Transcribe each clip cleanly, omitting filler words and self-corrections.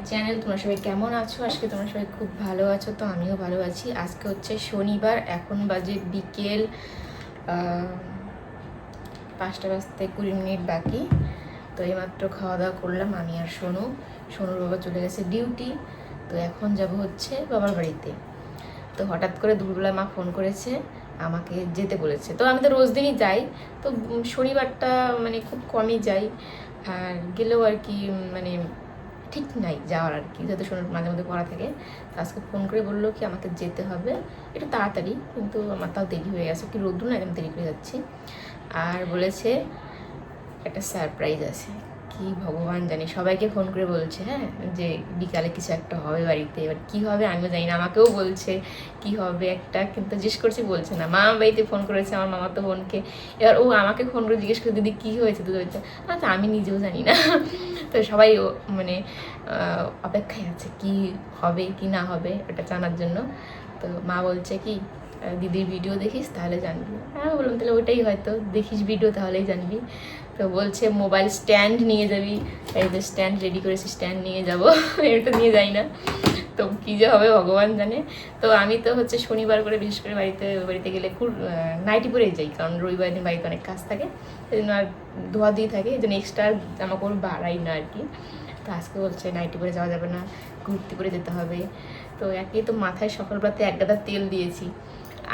Channel. তোমরা সবাই কেমন আছো? আজকে তোমরা সবাই খুব ভালো আছো, তো আমিও ভালো আছি। আজকে হচ্ছে শনিবার, এখন বাজে বিকেল 5টা বাজতে 20 মিনিট বাকি। তো এইমাত্র খাওয়া দাওয়া করলাম আমি আর সোনুর বাবা চলে গেছে ডিউটি। তো এখন যাব হচ্ছে বাবার বাড়িতে। তো হঠাৎ করে দুপুরবেলা মা ফোন করেছে, আমাকে যেতে বলেছে। তো আমি তো রোজ দিনই যাই, তো শনিবারটা মানে খুব কমই যাই, আর গেলেও আর কি মানে ঠিক নাই যাওয়ার আর কি, যাতে শোনার মাঝে মধ্যে পড়া থাকে। তো আজকে ফোন করে বললো কি আমাকে যেতে হবে একটু তাড়াতাড়ি, কিন্তু আমার তাও দেরি হয়ে গেছে, কি রোদ্দুর না একদম দেরি করে যাচ্ছি। আর বলেছে একটা সারপ্রাইজ আছে, কি ভগবান জানি। সবাইকে ফোন করে বলছে হ্যাঁ যে বিকালে কিছু একটা হবে বাড়িতে, এবার কী হবে আমিও জানি না। আমাকেও বলছে কি হবে একটা, কিন্তু জিজ্ঞেস করছি বলছে না। মা বাড়িতে ফোন করেছে আমার মামাতো বোনকে, এবার ও আমাকে ফোন করে জিজ্ঞেস করে দিদি কী হয়েছে দুধ হয়েছে। আচ্ছা আমি নিজেও জানি না। তো সবাই মানে অপেক্ষায় আছে কি হবে কি না হবে ওটা জানার জন্য। তো মা বলছে কি দিদির ভিডিও দেখিস তাহলে জানবি। হ্যাঁ বললাম তাহলে ওটাই হয়তো, দেখিস ভিডিও তাহলেই জানবি। তো বলছে মোবাইল স্ট্যান্ড নিয়ে যাবি, এই যে স্ট্যান্ড রেডি করেছি, স্ট্যান্ড নিয়ে যাবো। এটা নিয়ে যাই না, তো কী যে হবে ভগবান জানে। তো আমি তো হচ্ছে শনিবার করে বিশেষ করে বাড়িতে গেলে খুব নাইটি পরেই যাই, কারণ রবিবার দিন বাড়িতে অনেক কাজ থাকে, এই জন্য আর ধোয়া দিয়ে থাকে, এই জন্য এক্সট্রা জামা কাপড় বাড়াই না আর কি। তো আজকে বলছে নাইটি পরে যাওয়া যাবে না, কুর্তি পরে যেতে হবে। তো একেই তো মাথায় সকালবেলাতে এক গাদা তেল দিয়েছি।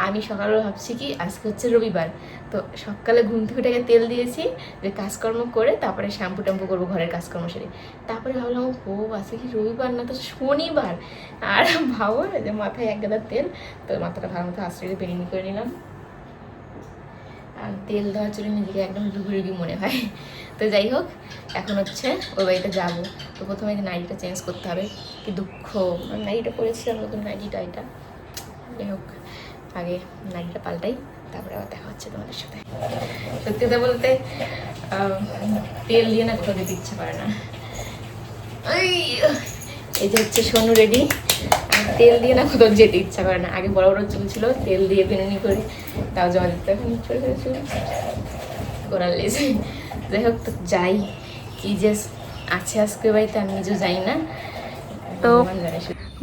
আমি সকালবেলা ভাবছি কি আজকে হচ্ছে রবিবার, তো সকালে ঘুম থেকে উঠে তেল দিয়েছি যে কাজকর্ম করে তারপরে শ্যাম্পু ট্যাম্পু করবো ঘরের কাজকর্ম সেরে। তারপরে ভাবলাম ও আজকে কি রবিবার না, তো শনিবার। আর ভাবো যে মাথায় এক গাদা তেল, তো মাথাটা ভালো মতো আশ্রয় বেরিয়ে করে নিলাম। আর তেল দেওয়ার চলে নিজেকে একদম রুগী রুগী মনে হয়। তো যাই হোক, এখন হচ্ছে ওই বাড়িতে যাবো। তো প্রথমে নাইটিটা চেঞ্জ করতে হবে, কি দুঃখ। নাইটিটা পরেছিলাম নতুন নাইটিটা, এটা যাই হোক আগে নাইটিটা পাল্টাই, তারপরে আবার দেখা হচ্ছে তোমাদের সাথে। সত্যি কথা বলতে তেল দিয়ে না কোথাও যেতে ইচ্ছা করে না। এই যে হচ্ছে সোনু রেডি, তেল দিয়ে না কোথাও যেতে ইচ্ছা করে না। আগে বড় বড় চুল ছিল, তেল দিয়ে বেনুনি করে তাও জমা দিতে, এখন ছোটো ছোটো চুল করার লেছে। যাই হোক, তো যাই, কি যে আছে আজকে বাড়িতে আমি নিজেও যাই না। তো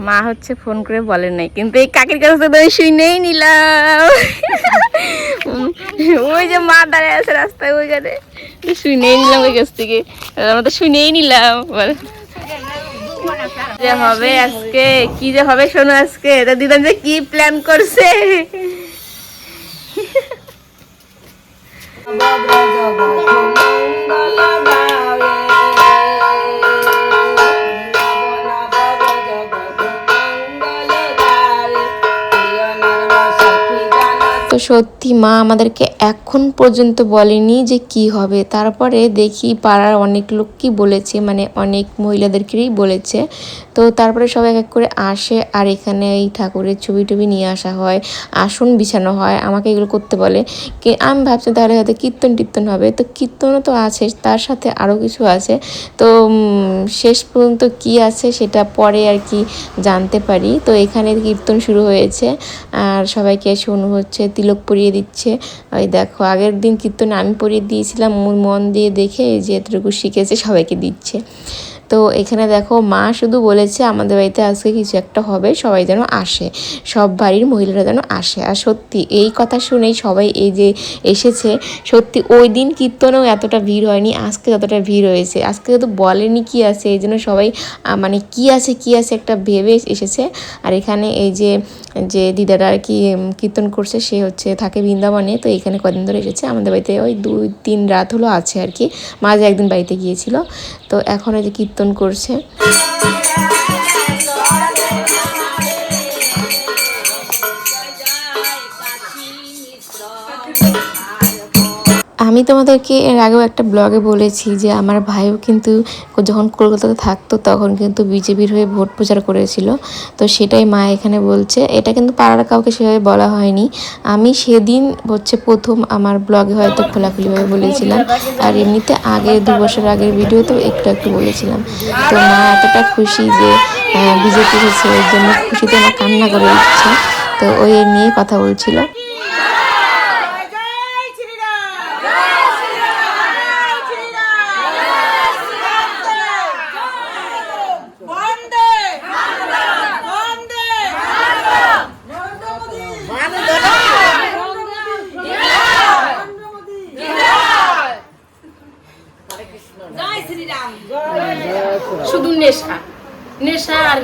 মা হচ্ছে ফোন করে বলেন নাই, কিন্তু এই কাকির কাছ থেকে আমি শুনেই নিলাম। ওই যে মা দাঁড়ায় আছে রাস্তায় ওইখানে, শুনেই নিলাম ওই কাছ থেকে। আমরা তো শুনেই নিলাম যে হবে আজকে, কি যে হবে শোনো আজকে। তা দিদান যে কি প্ল্যান করছে। তো সত্যি মা আমাদেরকে এখন পর্যন্ত বলেনি যে কি হবে। তারপরে দেখি পাড়ার অনেক লোকই বলেছে, মানে অনেক মহিলাদেরকেই বলেছে। তো তারপরে সবাই এক এক করে আসে, আর এখানে এই ঠাকুরের ছবি টবি নিয়ে আসা হয়, আসন বিছানো হয়, আমাকে এগুলো করতে বলে। আমি ভাবছি তাহলে হয়তো কীর্তন টীর্তন হবে, তো কীর্তনও তো আছে, তার সাথে আরও কিছু আছে। তো শেষ পর্যন্ত কি আছে সেটা পরে আর কি জানতে পারি। তো এখানে কীর্তন শুরু হয়েছে, আর সবাইকে শোনো হচ্ছে তিলক পরিয়ে দিচ্ছে। ওই দেখো আগের দিন কীর্তনে আমি পরিয়ে দিয়েছিলাম, মন দিয়ে দেখে যে এতটুকু শিখেছে সবাইকে দিচ্ছে। তো এখানে দেখো মা শুধু বলেছে আমাদের বাড়িতে আজকে কিছু একটা হবে, সবাই যেন আসে, সব বাড়ির মহিলারা যেন আসে। আর সত্যি এই কথা শুনেই সবাই এই যে এসেছে। সত্যি ওই দিন কীর্তনেও এতটা ভিড় হয়নি, আজকে যতটা ভিড় হয়েছে। আজকে তো বলেনি কি আছে, এই জন্য সবাই মানে কি আছে একটা ভেবে এসেছে। আর এখানে এই যে দিদারা আর কি কীর্তন করছে, সে হচ্ছে থাকে বৃন্দাবনে। তো এখানে কদিন ধরে এসেছে আমাদের বাড়িতে, ওই 2-3 রাত হলো আছে আর কি, মাঝে একদিন বাড়িতে গিয়েছিল। তো এখন এই যে কীর্তন করছে। আমি তোমাদেরকে এর আগেও একটা ব্লগে বলেছি যে আমার ভাইও কিন্তু যখন কলকাতাতে থাকতো তখন কিন্তু বিজেপির হয়ে ভোট প্রচার করেছিল। তো সেটাই মা এখানে বলছে। এটা কিন্তু পাড়ার কাউকে সেভাবে বলা হয়নি, আমি সেদিন হচ্ছে প্রথম আমার ব্লগে হয়তো খোলাখুলিভাবে বলেছিলাম, আর এমনিতে আগে 2 বছর আগের ভিডিওতেও একটু বলেছিলাম। তো মা এতটা খুশি যে বিজেপি হচ্ছে, এর জন্য খুশিতে মা কান্না করে দিচ্ছে। তো ওই নিয়ে কথা বলছিল।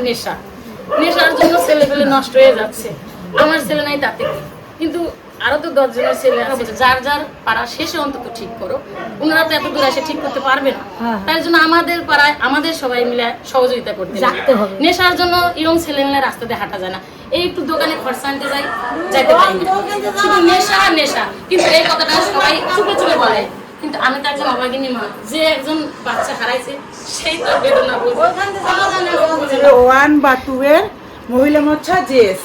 নেশা, নেশার জন্য ছেলে পেলে নষ্ট হয়ে যাচ্ছে। আমার ছেলে নাই তাতে কি, কিন্তু আরো তো 10 জনের ছেলে আছে, যার যার পাড়া শেষে অন্তত ঠিক করো। ওনারা তো এত দূর এসে ঠিক করতে পারবে না, তাই জন্য আমাদের পাড়ায় আমাদের সবাই মিলে সহযোগিতা করতে হবে। নেশার জন্য এরকম ছেলে মেলে রাস্তা দিয়ে হাঁটা যায় না, এই একটু দোকানে খরচা আনতে যাইতে পারি না, শুধু নেশা আর নেশা। কিন্তু এই কথাটা সবাই চুপে চুপে বলে, কিন্তু আমি তো একজন অভাগিনী মা, যে একজন বাচ্চা হারাইছে সেই তো বেদনা বোঝে। 1 বা 2 এর মহিলা মোর্চা জেস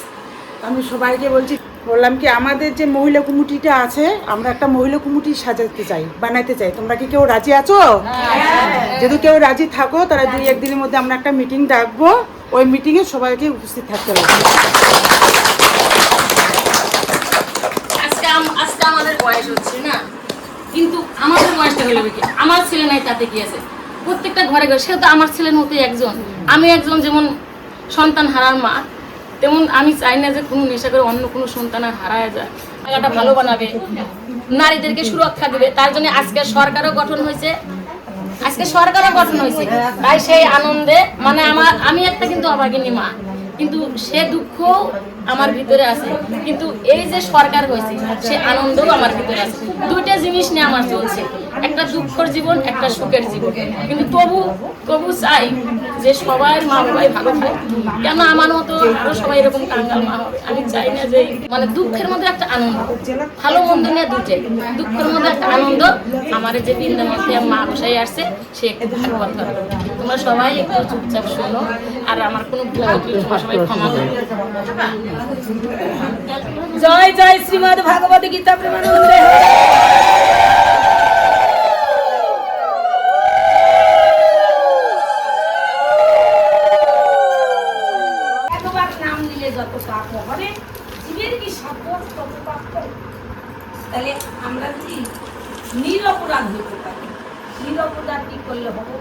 আমি সবাইকে বললাম কি আমাদের যে মহিলা কমিটিটা আছে, আমরা একটা মহিলা কমিটি সাজাতে চাই, বানাইতে চাই। তোমরা কি কেউ রাজি আছো? যদি কেউ রাজি থাকো তাহলে 2-1 দিনের মধ্যে আমরা একটা মিটিং ডাকবো, ওই মিটিংয়ে সবাইকে উপস্থিত থাকতে হবে। আজকে আমাদের বয়স হচ্ছে না, কিন্তু আমাদের বয়সটা হলো কি, আমার ছেলে নাই তাতে কি আছে? প্রত্যেকটা ঘরে ঘরে সে তো আমার ছেলের মতোই একজন। আমি একজন যেমন সন্তান হারার মা, তেমন আমি চাই না যে কোনো নেশা করে অন্য কোনো সন্তান আর হারায় যায়। জায়গাটা ভালো বানাবে, নারীদেরকে সুরক্ষা দেবে, তার জন্য আজকে সরকারও গঠন হয়েছে। তাই সেই আনন্দে মানে আমি একটা কিন্তু অভাগিনী মা, কিন্তু সে দুঃখ আমার ভিতরে আছে। কিন্তু এই যে সরকার হয়েছে সে আনন্দও আমার ভিতরে আছে। দুইটা জিনিস নিয়ে আমার চলছে, একটা দুঃখের জীবন, একটা সুখের জীবন। কিন্তু তবু চাই যে সবাই মা বাবাই ভালো থাকে। কেন আমার মতো আরো সবাই এরকম কাঙ্গাল মা হবে? আমি চাই না যে মানে দুঃখের মধ্যে একটা আনন্দ, ভালো মন্দ নিয়ে দুটে, দুঃখের মধ্যে একটা আনন্দ। আমার যে বৃন্দার মধ্যে মা বসাই আসছে সে একটু ভাগবত হবে। তোমরা সবাই একটু চুপচাপ শোনো, আর আমার কোনো ভুল থাকলে তোমরা সবাই ক্ষমা করো। জয় জয় শ্রীমদ ভাগবত গীতা প্রেমানন্দে। একবার নাম নিলে যত পাপ হবে, জীবের কি সাপোর্ট তত পাপ করে। তাহলে আমরা যদি নিরপরাধ হতে পারি, নিরপরাধ কি করলে হবে?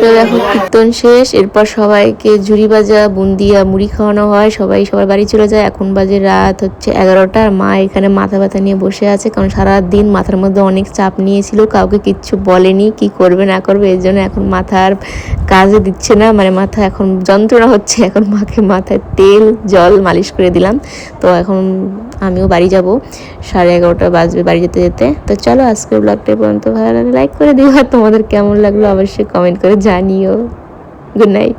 তো দেখো কীর্তন শেষ, এরপর সবাইকে ঝুড়ি ভাজা বুন্দিয়া মুড়ি খাওয়ানো হয়, সবাই সবার বাড়ি চলে যায়। এখন বাজে রাত হচ্ছে 11টা। আর মা এখানে মাথা ব্যথা নিয়ে বসে আছে, কারণ সারাদিন মাথার মধ্যে অনেক চাপ নিয়েছিল, কাউকে কিচ্ছু বলেনি কি করবে না করবে, এর জন্য এখন মাথার কাজে দিচ্ছে না, মানে মাথা এখন যন্ত্রণা হচ্ছে। এখন মাকে মাথায় তেল জল মালিশ করে দিলাম। তো এখন আমিও বাড়ি যাব, 11:30 বাজবে বাড়ি যেতে যেতে। তো চলো আজকের ব্লগটা পর্যন্ত, ভালো লাগলে লাইক করে দিও, আর তোমাদের কেমন লাগলো অবশ্যই কমেন্ট করে জানিও। Good night.